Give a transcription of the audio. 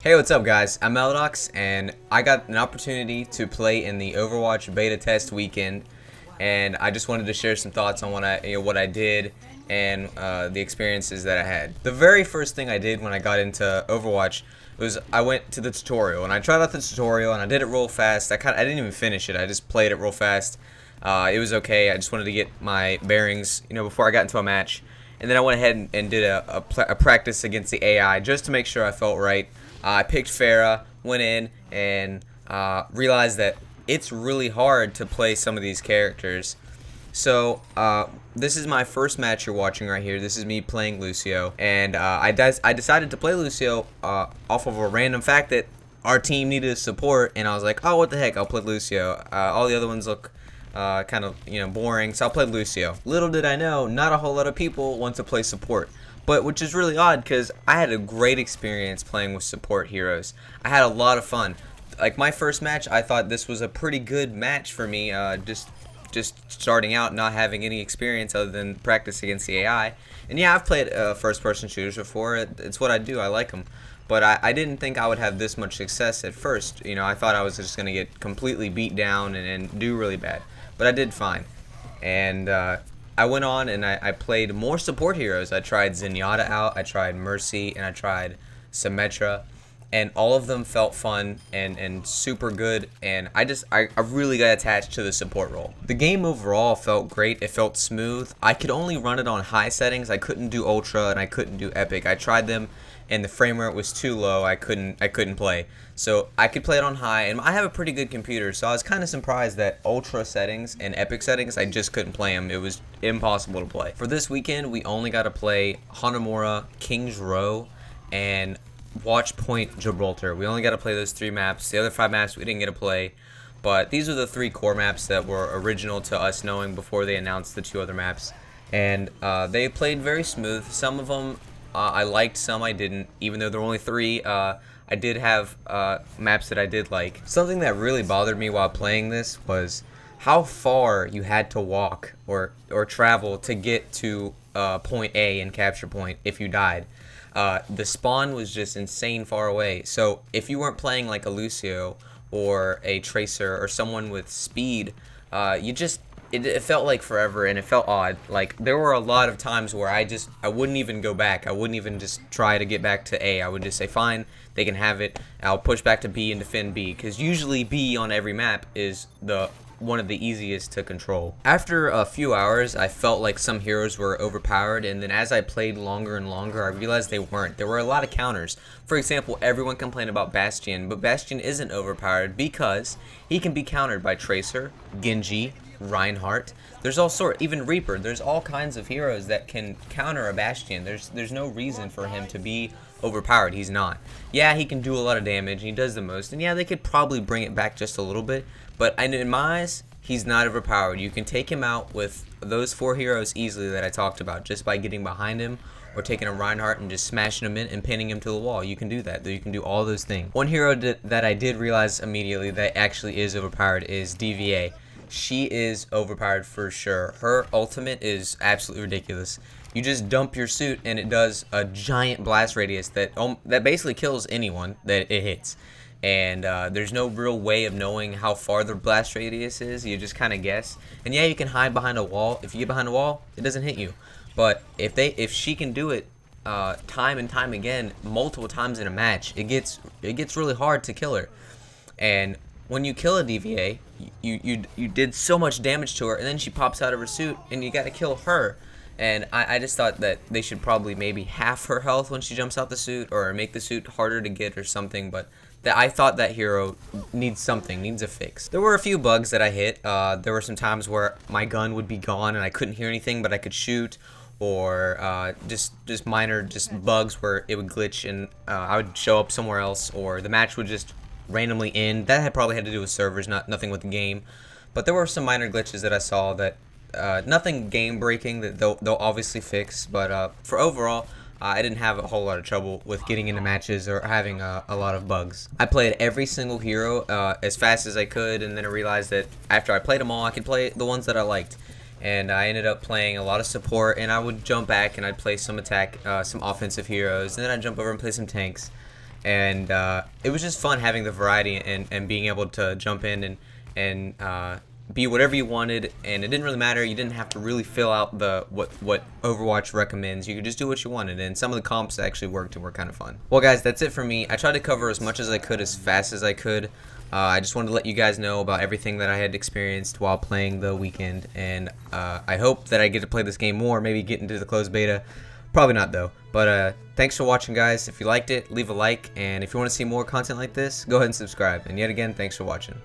Hey, what's up guys? I'm Melodox, and I got an opportunity to play in the Overwatch beta test weekend, and I just wanted to share some thoughts on what I did and the experiences that I had. The very first thing I did when I got into Overwatch was I went to the tutorial, and I tried out the tutorial, and I did it real fast. I didn't even finish it. I just played it real fast. It was okay. I just wanted to get my bearings, before I got into a match. And then I went ahead and did a practice against the AI just to make sure I felt right. I picked Farah, went in, and realized that it's really hard to play some of these characters. So this is my first match you're watching right here. This is me playing Lucio, and I decided to play Lucio off of a random fact that our team needed support, and I was like, oh, what the heck, I'll play Lucio. All the other ones look kind of boring, so I'll play Lucio. Little did I know, not a whole lot of people want to play support. But which is really odd because I had a great experience playing with support heroes. I had a lot of fun. Like my first match, I thought this was a pretty good match for me. Just starting out, not having any experience other than practice against the AI. And yeah, I've played first-person shooters before. It's what I do. I like them. But I didn't think I would have this much success at first. I thought I was just gonna get completely beat down and do really bad. But I did fine. And I went on and I played more support heroes. I tried Zenyatta out, I tried Mercy, and I tried Symmetra, and all of them felt fun and super good, and I really got attached to the support role. The game overall felt great. It felt smooth. I could only run it on high settings. I couldn't do ultra and I couldn't do epic. I tried them and the frame rate was too low. I couldn't play. So I could play it on high, and I have a pretty good computer, so I was kind of surprised that ultra settings and epic settings, I just couldn't play them. It was impossible to play. For this weekend, we only got to play Hanamura, King's Row, and Watch Point Gibraltar. We only got to play those 3 maps. The other 5 maps we didn't get to play, but these are the 3 core maps that were original to us knowing before they announced the 2 other maps. And they played very smooth. Some of them I liked, some I didn't, even though there were only 3. I did have maps that I did like. Something that really bothered me while playing this was how far you had to walk or travel to get to point A and capture point if you died. The spawn was just insane far away. So if you weren't playing like a Lucio or a Tracer or someone with speed, it felt like forever, and it felt odd. Like there were a lot of times where I wouldn't even go back. I wouldn't even just try to get back to A. I would just say fine, they can have it. I'll push back to B and defend B, because usually B on every map is one of the easiest to control. After a few hours, I felt like some heroes were overpowered, and then as I played longer and longer, I realized they weren't. There were a lot of counters. For example, everyone complained about Bastion, but Bastion isn't overpowered because he can be countered by Tracer, Genji, Reinhardt. There's all sorts, even Reaper. There's all kinds of heroes that can counter a Bastion. There's no reason for him to be overpowered. He's not. Yeah, he can do a lot of damage, and he does the most, and yeah, they could probably bring it back just a little bit, but in my eyes, he's not overpowered. You can take him out with those 4 heroes easily that I talked about, just by getting behind him or taking a Reinhardt and just smashing him in and pinning him to the wall. You can do that. You can do all those things. One hero that I did realize immediately that actually is overpowered is DVA. She is overpowered for sure. Her ultimate is absolutely ridiculous. You just dump your suit and it does a giant blast radius that basically kills anyone that it hits. And there's no real way of knowing how far the blast radius is. You just kind of guess. And yeah, you can hide behind a wall. If you get behind a wall, it doesn't hit you. But if she can do it time and time again, multiple times in a match, it gets really hard to kill her. And when you kill a DVA, you did so much damage to her, and then she pops out of her suit, and you got to kill her. And I just thought that they should probably maybe half her health when she jumps out the suit, or make the suit harder to get or something. But I thought that hero needs a fix. There were a few bugs that I hit. There were some times where my gun would be gone and I couldn't hear anything, but I could shoot, or just minor bugs where it would glitch and I would show up somewhere else, or the match would just randomly end. That probably had to do with servers, nothing with the game. But there were some minor glitches that I saw that nothing game breaking that they'll obviously fix. But for overall, I didn't have a whole lot of trouble with getting into matches or having a lot of bugs. I played every single hero as fast as I could, and then I realized that after I played them all, I could play the ones that I liked. And I ended up playing a lot of support, and I would jump back and I'd play some attack, some offensive heroes, and then I'd jump over and play some tanks. and it was just fun having the variety and being able to jump in and be whatever you wanted, and it didn't really matter. You didn't have to really fill out the what Overwatch recommends. You could just do what you wanted, and some of the comps actually worked and were kind of fun. Well, guys, that's it for me. I tried to cover as much as I could as fast as I could. I just wanted to let you guys know about everything that I had experienced while playing the weekend, and I hope that I get to play this game more, maybe get into the closed beta. Probably not, though. But thanks for watching, guys. If you liked it, leave a like, and if you want to see more content like this, go ahead and subscribe. And yet again, thanks for watching.